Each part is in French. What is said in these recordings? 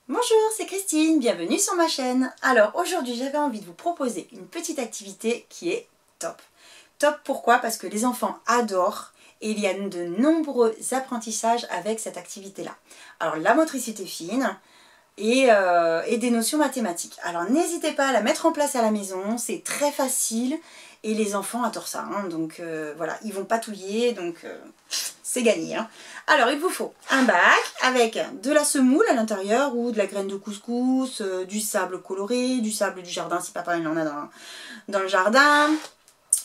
Bonjour, c'est Christine, bienvenue sur ma chaîne. Alors aujourd'hui j'avais envie de vous proposer une petite activité qui est top. Top pourquoi? Parce que les enfants adorent et il y a de nombreux apprentissages avec cette activité-là. Alors la motricité fine et des notions mathématiques. Alors n'hésitez pas à la mettre en place à la maison, c'est très facile et les enfants adorent ça. Donc voilà, ils vont patouiller, donc c'est gagné. Alors il vous faut un bac avec de la semoule à l'intérieur ou de la graine de couscous, du sable coloré, du sable du jardin si papa il en a dans le jardin.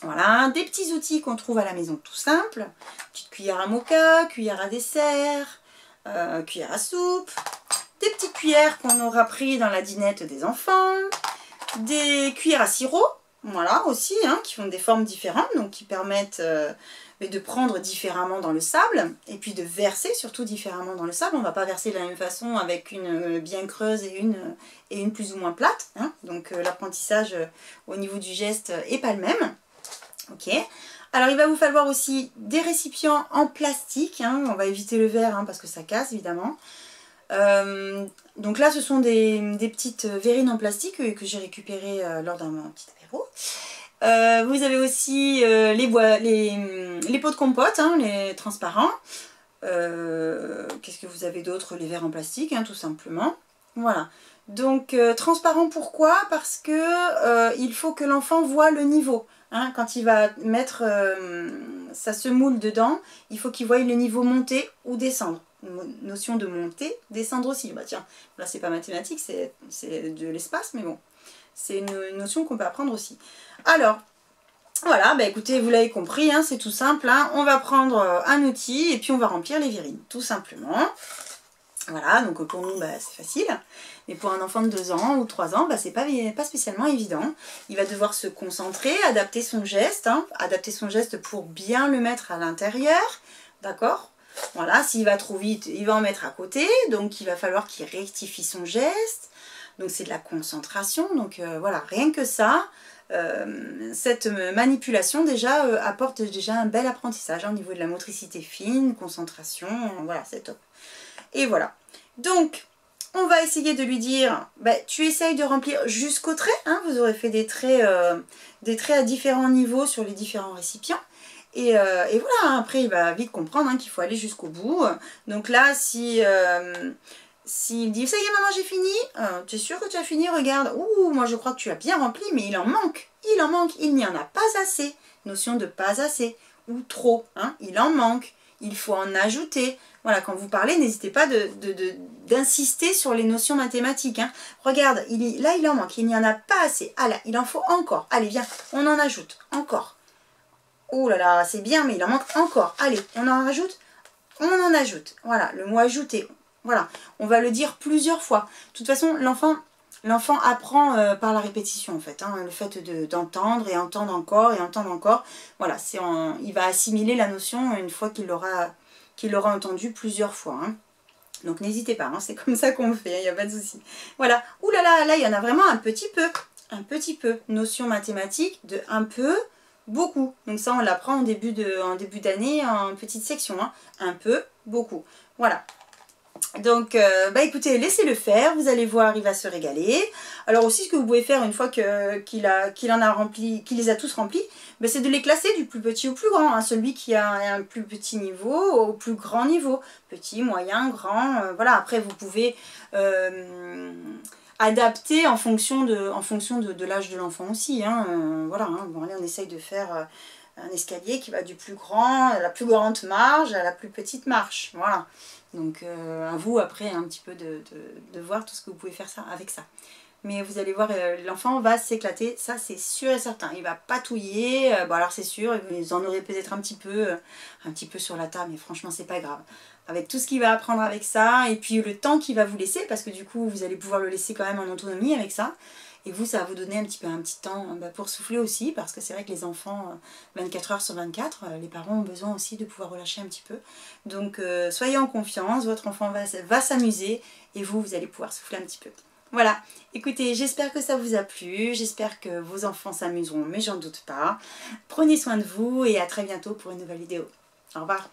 Voilà, des petits outils qu'on trouve à la maison tout simple. Petite cuillère à moka, cuillère à dessert, cuillère à soupe. Des petites cuillères qu'on aura pris dans la dinette des enfants. Des cuillères à sirop, voilà aussi, qui font des formes différentes, donc qui permettent de prendre différemment dans le sable, et puis de verser surtout différemment dans le sable. On ne va pas verser de la même façon avec une bien creuse et une plus ou moins plate. Donc l'apprentissage au niveau du geste n'est pas le même. Ok. Alors il va vous falloir aussi des récipients en plastique. On va éviter le verre parce que ça casse évidemment. Donc là ce sont des petites verrines en plastique que j'ai récupérées lors d'un petit apéro. Vous avez aussi les pots de compote, les transparents. Qu'est-ce que vous avez d'autre? Les verres en plastique, tout simplement. Voilà. Donc transparent pourquoi? Parce que il faut que l'enfant voit le niveau. Quand il va mettre sa semoule dedans, il faut qu'il voie le niveau monter ou descendre. Une notion de monter, descendre aussi. Bah tiens, là c'est pas mathématique, c'est de l'espace, mais bon. C'est une notion qu'on peut apprendre aussi. Alors, voilà, bah écoutez, vous l'avez compris, c'est tout simple. On va prendre un outil et puis on va remplir les verrines, tout simplement. Voilà, donc pour nous, c'est facile. Mais pour un enfant de 2 ans ou 3 ans, c'est pas spécialement évident. Il va devoir se concentrer, adapter son geste, pour bien le mettre à l'intérieur, d'accord? Voilà, s'il va trop vite, il va en mettre à côté, donc il va falloir qu'il rectifie son geste. Donc c'est de la concentration, donc voilà, rien que ça, cette manipulation déjà apporte déjà un bel apprentissage au niveau de la motricité fine, concentration, voilà, c'est top. Et voilà, donc on va essayer de lui dire, tu essayes de remplir jusqu'au trait, vous aurez fait des traits à différents niveaux sur les différents récipients. Et voilà, après il va vite comprendre qu'il faut aller jusqu'au bout. Donc là, s'il dit, ça y est maman j'ai fini, tu es sûr que tu as fini, regarde, ouh moi je crois que tu as bien rempli, mais il en manque, il n'y en a pas assez, notion de pas assez, ou trop, il en manque, il faut en ajouter. Voilà, quand vous parlez, n'hésitez pas d'insister sur les notions mathématiques. Regarde, là il en manque, il n'y en a pas assez, ah là, il en faut encore, allez viens, on en ajoute, encore. Oh là là, c'est bien, mais il en manque encore, allez, on en rajoute, on en ajoute, voilà, le mot ajouter. Voilà, on va le dire plusieurs fois. De toute façon, l'enfant apprend par la répétition en fait. Le fait d'entendre et entendre encore et entendre encore. Voilà, il va assimiler la notion une fois qu'il l'aura entendu plusieurs fois. Donc n'hésitez pas, c'est comme ça qu'on fait, il n'y a pas de souci. Voilà, ouh là là, là il y en a vraiment un petit peu. Un petit peu. Notion mathématique de un peu, beaucoup. Donc ça on l'apprend en début d'année en petite section. Un peu, beaucoup. Voilà. Donc, écoutez, laissez-le faire, vous allez voir, il va se régaler. Alors aussi, ce que vous pouvez faire une fois qu'il les a tous remplis, c'est de les classer du plus petit au plus grand. Celui qui a un plus petit niveau au plus grand niveau. Petit, moyen, grand, voilà. Après, vous pouvez adapter en fonction de l'âge de l'enfant aussi. Voilà, bon, allez, on essaye de faire un escalier qui va du plus grand, à la plus grande marche à la plus petite marche. Voilà. Donc à vous après un petit peu de voir tout ce que vous pouvez faire avec ça. Mais vous allez voir, l'enfant va s'éclater, ça c'est sûr et certain. Il va patouiller, bon alors c'est sûr, vous en aurez peut-être un petit peu sur la table, mais franchement c'est pas grave. Avec tout ce qu'il va apprendre avec ça, et puis le temps qu'il va vous laisser, parce que du coup vous allez pouvoir le laisser quand même en autonomie avec ça. Et vous, ça va vous donner un petit temps pour souffler aussi, parce que c'est vrai que les enfants, 24 heures sur 24, les parents ont besoin aussi de pouvoir relâcher un petit peu. Donc soyez en confiance, votre enfant va s'amuser, et vous allez pouvoir souffler un petit peu. Voilà, écoutez, j'espère que ça vous a plu, j'espère que vos enfants s'amuseront, mais j'en doute pas. Prenez soin de vous, et à très bientôt pour une nouvelle vidéo. Au revoir.